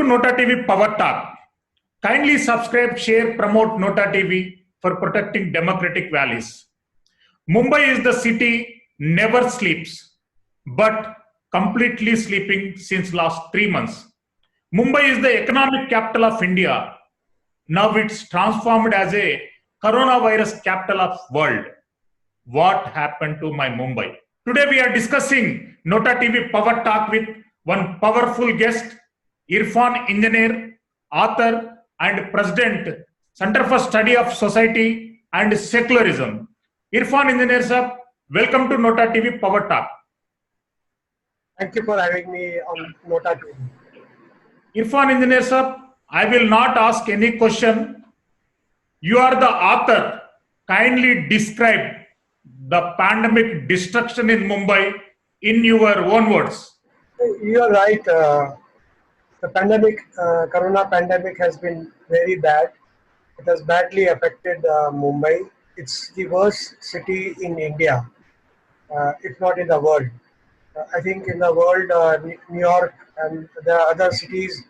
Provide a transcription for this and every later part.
Nota TV Power Talk. Kindly subscribe, share, promote Nota TV for protecting democratic values. Mumbai is the city never sleeps, but completely sleeping since last 3 months. Mumbai is the economic capital of India. Now it's transformed as a coronavirus capital of world. What happened to my Mumbai? Today we are discussing Nota TV Power Talk with one powerful guest, Irfan Engineer, author and President, Center for Study of Society and Secularism. Irfan Engineer sir, welcome to Nota TV Power Talk. Thank you for having me on Nota TV. Irfan Engineer sir, I will not ask any question. You are the author. Kindly describe the pandemic destruction in Mumbai in your own words. You are right. The pandemic, corona pandemic has been very bad. It has badly affected Mumbai. It's the worst city in India, if not in the world. I think in the world, New York and there are other cities,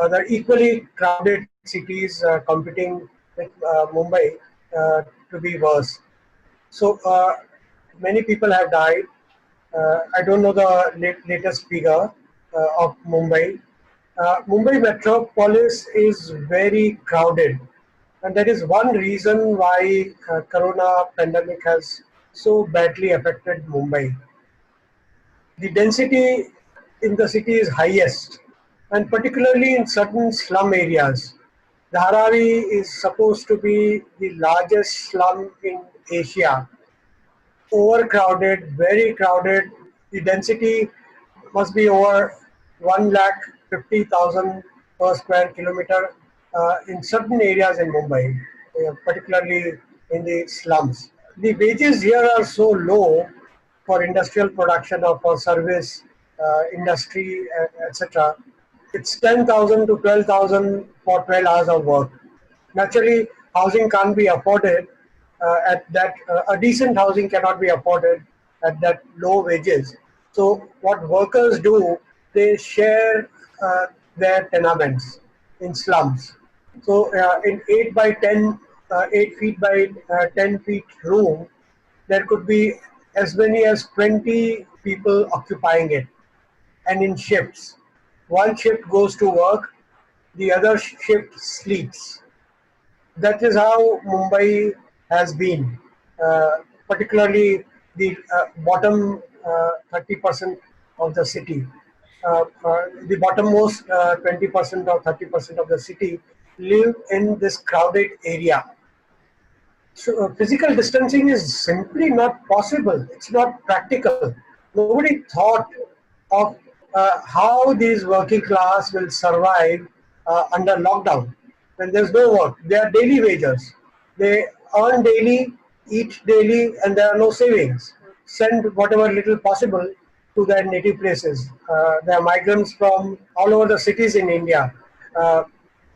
they're equally crowded cities competing with Mumbai to be worse. So many people have died. I don't know the latest figure of Mumbai. Mumbai metropolis is very crowded, and that is one reason why corona pandemic has so badly affected Mumbai. The density in the city is highest, and particularly in certain slum areas. Dharavi is supposed to be the largest slum in Asia. Overcrowded, very crowded. The density must be over 1,50,000 per square kilometer in certain areas in Mumbai, particularly in the slums. The wages here are so low for industrial production or for service industry, etc. It's 10,000 to 12,000 for 12 hours of work. Naturally, housing can't be afforded at that. A decent housing cannot be afforded at that low wages. So what workers do, they share their tenements in slums. So in 8 by 10, 8 feet by 10 feet room, there could be as many as 20 people occupying it, and in shifts. One shift goes to work, the other shift sleeps. That is how Mumbai has been, particularly the bottom 30% of the city. The bottommost 20% or 30% of the city live in this crowded area. So physical distancing is simply not possible. It's not practical. Nobody thought of how these working class will survive under lockdown when there's no work. They are daily wagers. They earn daily, eat daily, and there are no savings. Send whatever little possible to their native places. There are migrants from all over the cities in India.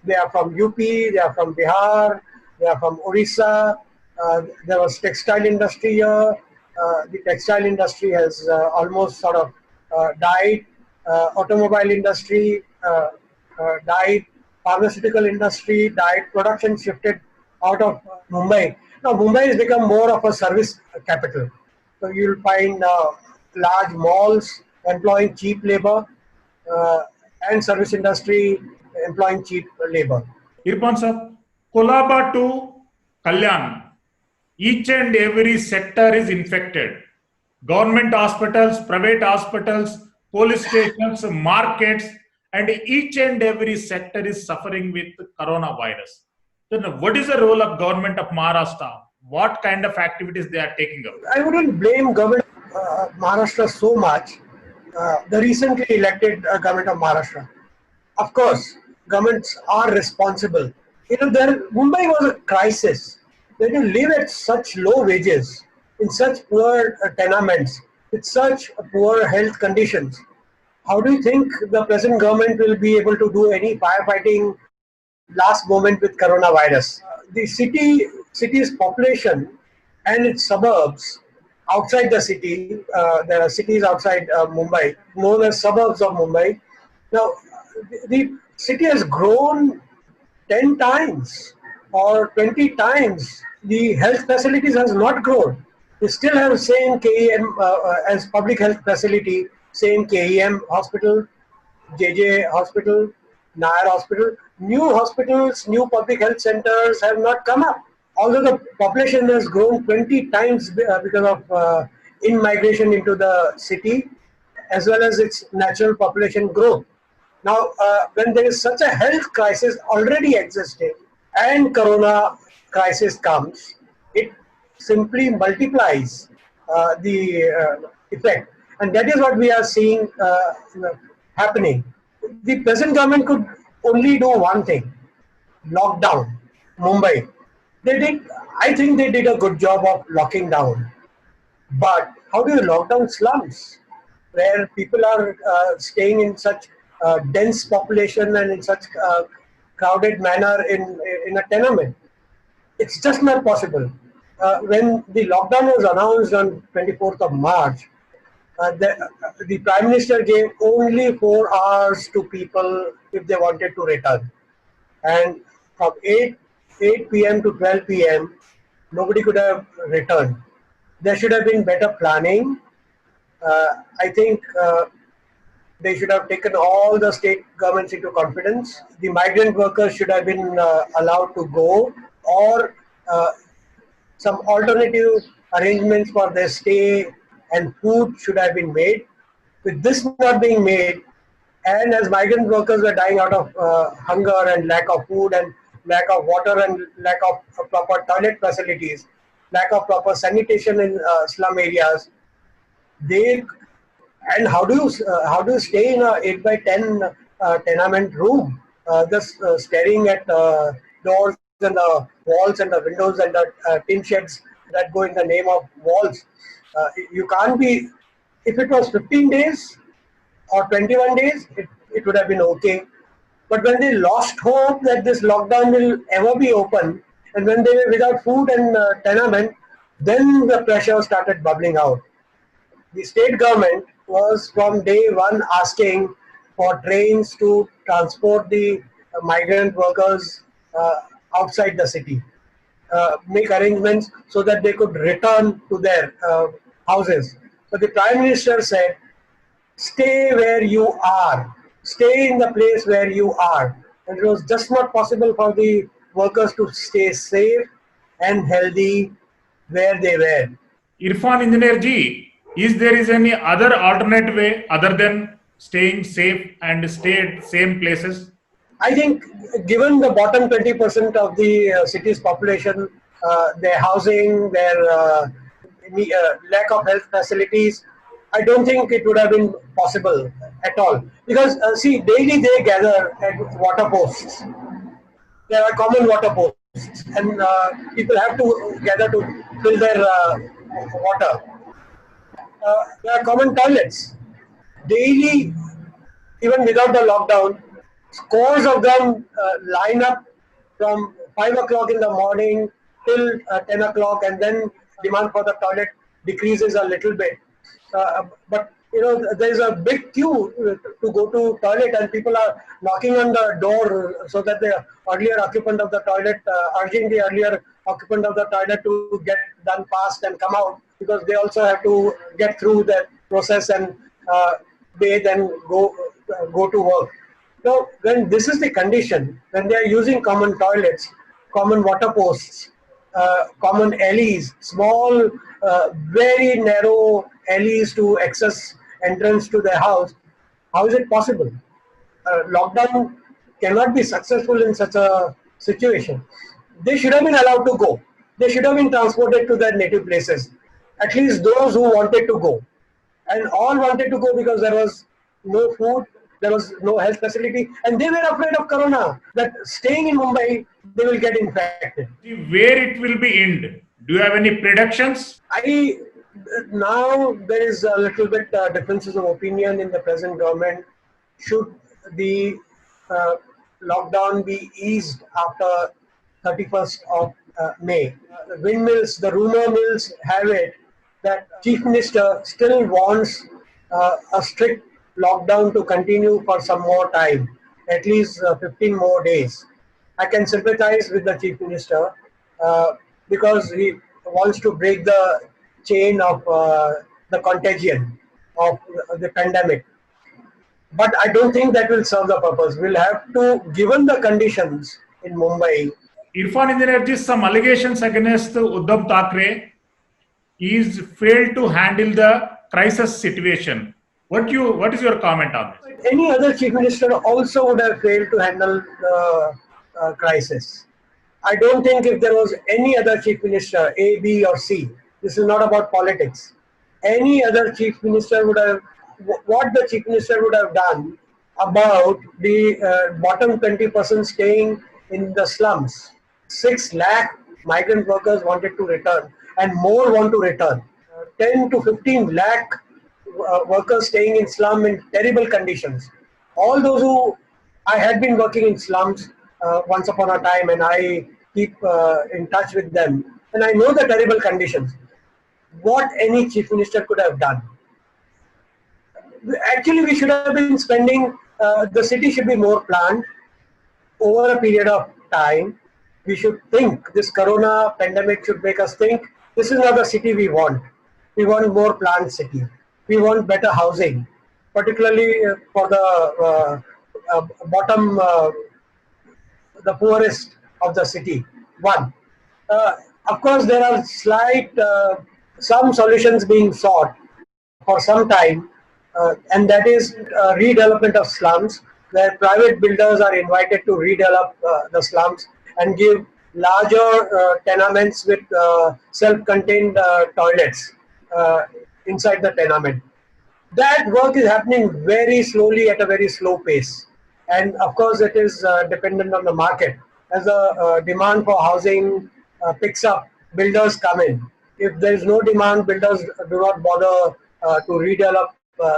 They are from UP, they are from Bihar, they are from Orissa. There was textile industry here. The textile industry has almost sort of died. Automobile industry died. Pharmaceutical industry died. Production shifted out of Mumbai. Now Mumbai has become more of a service capital. So you'll find large malls employing cheap labor and service industry employing cheap labor. Irfan sir, Kolaba to Kalyan, each and every sector is infected. Government hospitals, private hospitals, police stations, markets, and each and every sector is suffering with coronavirus. Then what is the role of government of Maharashtra? What kind of activities they are taking up? I wouldn't blame government of Maharashtra so much. The recently elected government of Maharashtra. Of course, governments are responsible. Mumbai was a crisis. When you live at such low wages, in such poor tenements, with such poor health conditions, how do you think the present government will be able to do any firefighting last moment with coronavirus? The city's population and its suburbs outside the city, there are cities outside Mumbai, known as suburbs of Mumbai. Now, the city has grown 10 times or 20 times. The health facilities has not grown. We still have same KEM as public health facility, same KEM hospital, JJ hospital, Nair hospital. New hospitals, new public health centers have not come up. Although the population has grown 20 times because of in-migration into the city, as well as its natural population growth. Now, when there is such a health crisis already existing and corona crisis comes, it simply multiplies the effect. And that is what we are seeing happening. The present government could only do one thing: lockdown Mumbai. They did, I think they did a good job of locking down. But how do you lock down slums where people are staying in such dense population and in such crowded manner in a tenement? It's just not possible. When the lockdown was announced on 24th of March, the Prime Minister gave only 4 hours to people if they wanted to return. And from 8 p.m. to 12 p.m., nobody could have returned. There should have been better planning. I think they should have taken all the state governments into confidence. The migrant workers should have been allowed to go, or some alternative arrangements for their stay and food should have been made. With this not being made, and as migrant workers were dying out of hunger and lack of food and lack of water and lack of proper toilet facilities, lack of proper sanitation in slum areas, they and how do you stay in a 8 by 10 tenement room, just staring at doors and the walls and the windows and the tin sheds that go in the name of walls? You can't be. If it was 15 days or 21 days, it would have been okay. But when they lost hope that this lockdown will ever be open, and when they were without food and tenement, then the pressure started bubbling out. The state government was from day one asking for trains to transport the migrant workers outside the city, make arrangements so that they could return to their houses. But the Prime Minister said, stay where you are, stay in the place where you are. And it was just not possible for the workers to stay safe and healthy where they were. Irfan Engineer Ji, is any other alternate way other than staying safe and stay at same places? I think, given the bottom 20% of the city's population, their housing, their lack of health facilities, I don't think it would have been possible at all. Because, see, daily they gather at water posts. There are common water posts, and people have to gather to fill their water. There are common toilets. Daily, even without the lockdown, scores of them line up from 5 o'clock in the morning till 10 o'clock, and then demand for the toilet decreases a little bit. But there is a big queue to go to toilet, and people are knocking on the door so that the earlier occupant of the toilet, urging the earlier occupant of the toilet to get done fast and come out, because they also have to get through that process and bathe and go to work. So when this is the condition, when they are using common toilets, common water posts, common alleys, small, very narrow alleys to access entrance to their house, how is it possible? Lockdown cannot be successful in such a situation. They should have been allowed to go. They should have been transported to their native places. At least those who wanted to go. And all wanted to go because there was no food, there was no health facility, and they were afraid of corona, that staying in Mumbai, they will get infected. Where it will be end? Do you have any predictions? Now there is a little bit differences of opinion in the present government. Should the lockdown be eased after 31st of May? Windmills, the rumor mills have it that Chief Minister still wants a strict lockdown to continue for some more time. at least 15 more days. I can sympathize with the Chief Minister uh, because he wants to break the chain of the contagion of the pandemic. But I don't think that will serve the purpose. We'll have to, given the conditions in Mumbai. Irfan Indian some allegations against Uddhav Thackeray is failed to handle the crisis situation. What is your comment on this? Any other chief minister also would have failed to handle the crisis. I don't think if there was any other chief minister, A, B, or C, this is not about politics. Any other chief minister would have, what the chief minister would have done about the bottom 20% staying in the slums. 6 lakh migrant workers wanted to return, and more want to return. 10 to 15 lakh workers staying in slum in terrible conditions. All those who I had been working in slums once upon a time, and I keep in touch with them, and I know the terrible conditions. What any chief minister could have done. Actually, we should have been spending. The city should be more planned over a period of time. We should think this corona pandemic should make us think this is not the city we want. We want more planned city. We want better housing, particularly for the bottom, the poorest of the city. One, uh, of course, there are some solutions being sought for some time, and that is redevelopment of slums, where private builders are invited to redevelop the slums and give larger tenements with self-contained toilets inside the tenement. That work is happening very slowly at a very slow pace, and of course, it is dependent on the market. As the demand for housing picks up, builders come in. If there is no demand, builders do not bother to redevelop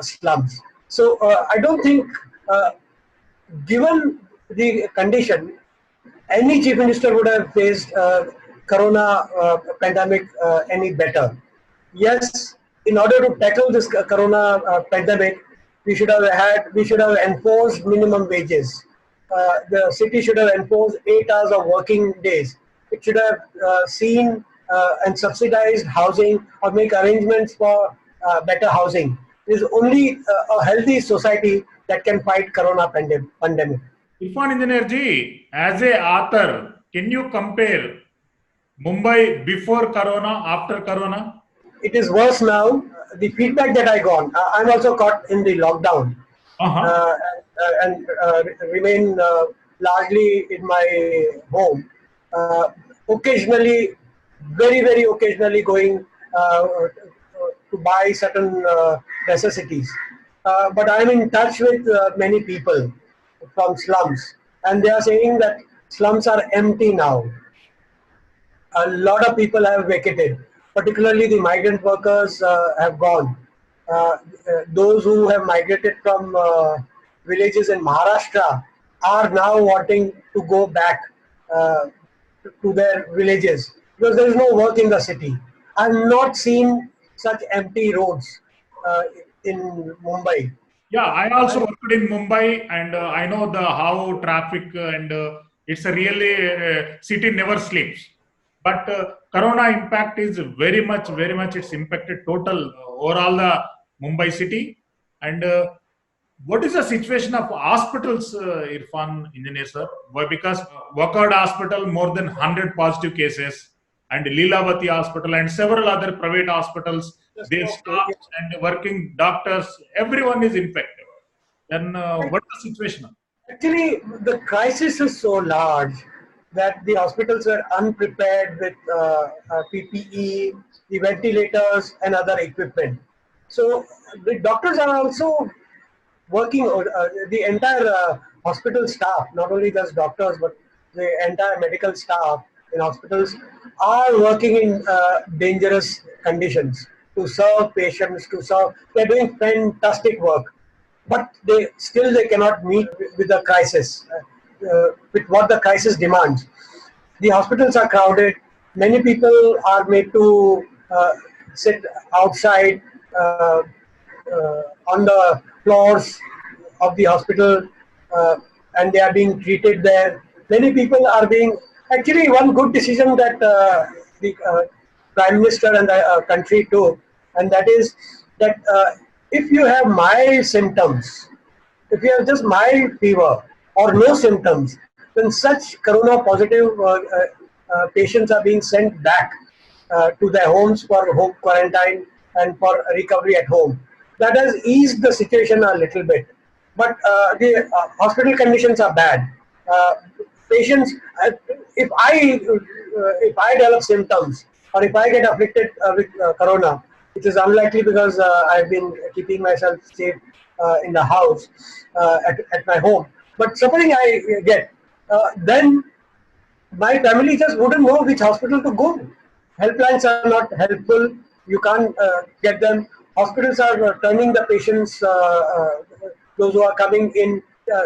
slums. So I don't think, given the condition, any chief minister would have faced corona pandemic any better. Yes, in order to tackle this corona pandemic, we should have enforced minimum wages. The city should have enforced 8 hours of working days. It should have seen and subsidized housing or make arrangements for better housing. It is only a healthy society that can fight corona pandemic. Irfan Engineer as a author, can you compare Mumbai before Corona, after Corona? It is worse now. The feedback that I got, I'm also caught in the lockdown Uh-huh. and remain largely in my home. Occasionally, very occasionally going to buy certain necessities. But I'm in touch with many people from slums, and they are saying that slums are empty now. A lot of people have vacated, particularly the migrant workers have gone. Those who have migrated from villages in Maharashtra are now wanting to go back uh, to their villages because there is no work in the city. I've not seen such empty roads in Mumbai. Yeah, I also worked in Mumbai, and I know the how traffic and it's a really city never sleeps. But Corona impact is very much. It's impacted total overall the Mumbai city. And what is the situation of hospitals, Irfan Engineer sir? Why? Because Wakad Hospital more than 100 positive cases, and Leelavati Hospital and several other private hospitals, Just their staffs and working doctors, everyone is infected. Then what's the situation? Actually, the crisis is so large that the hospitals were unprepared with PPE, the ventilators, and other equipment. So the doctors are also working, the entire hospital staff, not only just doctors, but the entire medical staff in hospitals are working in dangerous conditions to serve patients, they're doing fantastic work, but they cannot meet with the crisis, with what the crisis demands. The hospitals are crowded. Many people are made to sit outside on the floors of the hospital. Uh, and they are being treated there. Many people are being actually one good decision that the Prime Minister and the country took, and that is that if you have mild symptoms, if you have just mild fever or no symptoms, then such corona positive patients are being sent back to their homes for home quarantine and for recovery at home. That has eased the situation a little bit, but the hospital conditions are bad. Uh, Patients, if I develop symptoms or if I get afflicted with corona, which is unlikely because I've been keeping myself safe in the house at my home. But supposing I get, then my family just wouldn't know which hospital to go to. Helplines are not helpful. You can't get them. Hospitals are turning the patients, those who are coming in,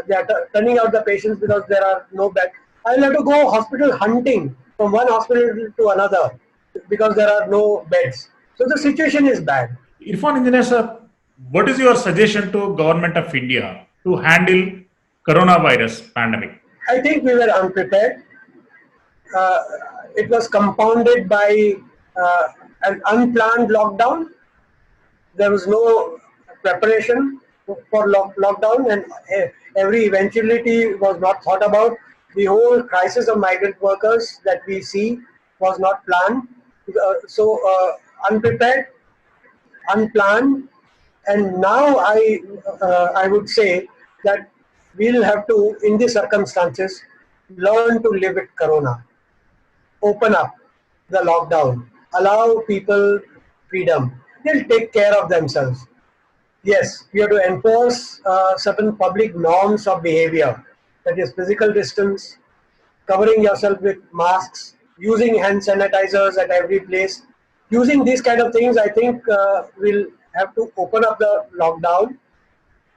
they are turning out the patients because there are no beds. I'll have to go hospital hunting from one hospital to another because there are no beds. So the situation is bad. Irfan Engineer sir, what is your suggestion to Government of India to handle coronavirus pandemic? I think we were unprepared. uh, it was compounded by uh, an unplanned lockdown. There was no preparation for lockdown, and every eventuality was not thought about. The whole crisis of migrant workers that we see was not planned. Unprepared, unplanned, and now I would say that we'll have to, in these circumstances, learn to live with Corona. Open up the lockdown, allow people freedom. They'll take care of themselves. Yes, we have to enforce certain public norms of behavior, that is physical distance, covering yourself with masks, using hand sanitizers at every place. Using these kind of things, I think we'll have to open up the lockdown,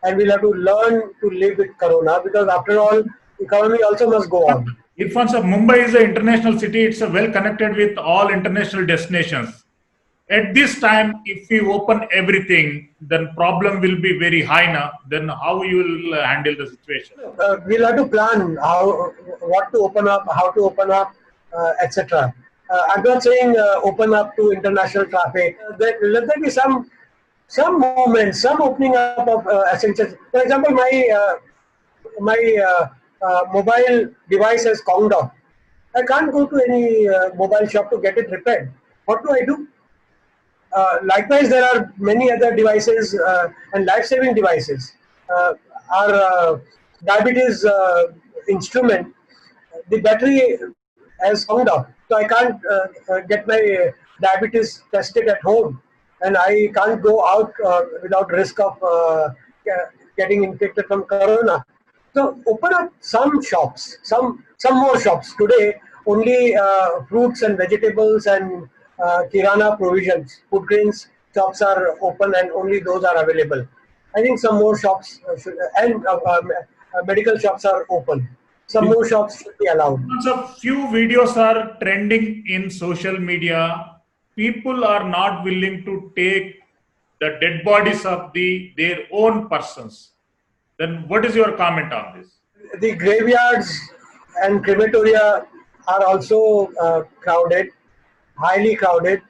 and we'll have to learn to live with Corona, because after all, economy also must go on. Irfan sir, Mumbai is an international city. It's well connected with all international destinations. At this time, if we open everything, then problem will be very high now. Then how you will handle the situation? We'll have to plan what to open up, how to open up, etc. I'm not saying open up to international traffic. Let there be some movement, some opening up of essentials. For example, my mobile device has conked off. I can't go to any mobile shop to get it repaired. What do I do? Likewise, there are many other devices and life-saving devices. Our diabetes instrument, the battery has found out, so I can't get my diabetes tested at home, and I can't go out without risk of getting infected from corona. So open up some shops, some more shops. Today, only fruits and vegetables and kirana provisions, food grains shops are open, and only those are available. I think some more shops medical shops are open. Some more shops should be allowed. So few videos are trending in social media. People are not willing to take the dead bodies of their own persons. Then what is your comment on this? The graveyards and crematoria are also crowded, highly crowded.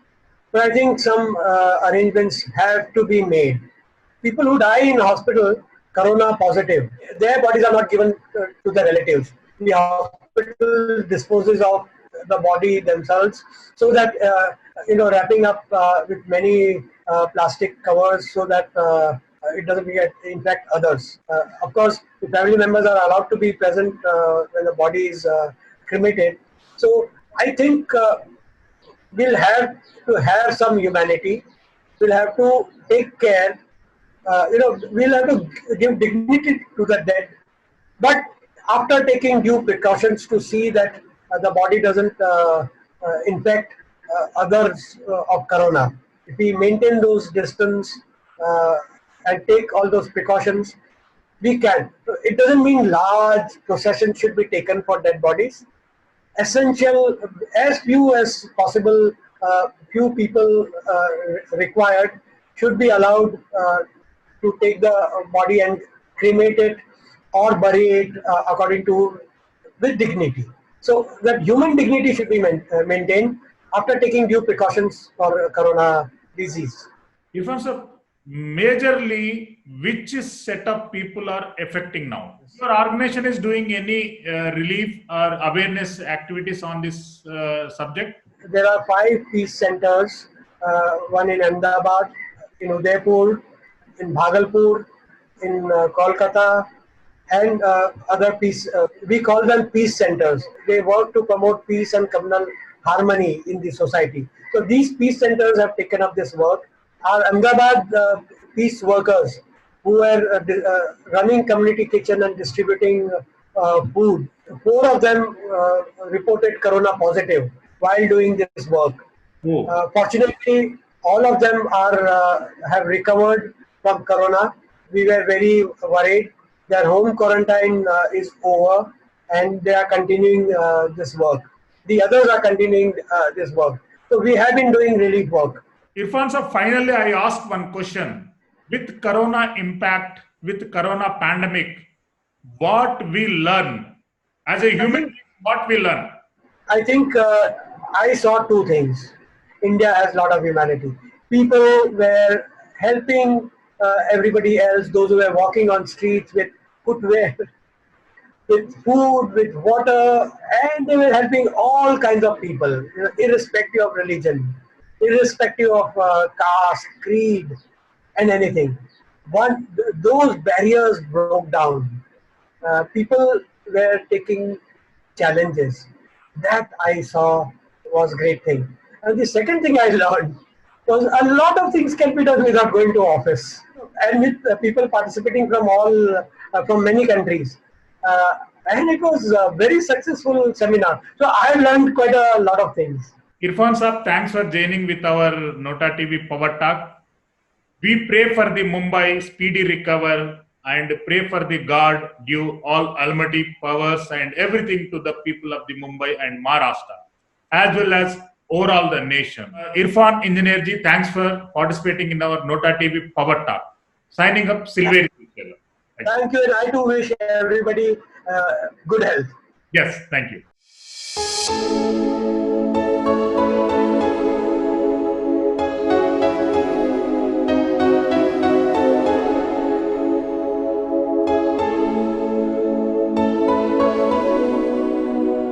But I think some arrangements have to be made. People who die in hospital, corona positive, their bodies are not given to the relatives. The hospital disposes of the body themselves, so that wrapping up with many plastic covers, so that it doesn't get infect others. Of course, the family members are allowed to be present when the body is cremated. So I think we'll have to have some humanity. We'll have to take care. We'll have to give dignity to the dead, but after taking due precautions to see that the body doesn't infect others of corona. If we maintain those distance uh, and take all those precautions, we can. It doesn't mean large processions should be taken for dead bodies. Essential, as few as possible, few people required should be allowed to take the body and cremate it, or bury it according to with dignity. So that human dignity should be maintained after taking due precautions for corona disease. Irfan sir, majorly which set of people are affecting now? Your organization is doing any relief or awareness activities on this subject? There are 5 peace centers, one in Ahmedabad, in Udaipur, in Bhagalpur, in Kolkata, and other peace. We call them peace centers. They work to promote peace and communal harmony in the society. So these peace centers have taken up this work. Our Ahmedabad peace workers who were running community kitchen and distributing food. 4 of them reported corona positive while doing this work. Oh, Fortunately, all of them are have recovered from corona. We were very worried. Their home quarantine is over, and they are continuing this work. The others are continuing this work. So we have been doing relief work. Irfan sir, finally I ask one question. With corona impact, with corona pandemic, what we learn as a human being, what we learn? I think I saw 2 things. India has a lot of humanity. People were helping everybody else, those who were walking on streets with footwear, with food, with water, and they were helping all kinds of people, irrespective of religion, irrespective of caste, creed, and anything. Those barriers broke down. People were taking challenges. That I saw was great thing. And the second thing I learned was a lot of things can be done without going to office, and with people participating from many countries. Uh, and it was a very successful seminar. So I learned quite a lot of things. Irfan sir, thanks for joining with our Nota TV Power Talk. We pray for the Mumbai speedy recover and pray for the God give all almighty powers and everything to the people of the Mumbai and Maharashtra, as well as overall the nation. Irfan Engineerji, thanks for participating in our Nota TV Power Talk. Signing up, Silveri. Thank you, and I too wish everybody good health. Yes, thank you.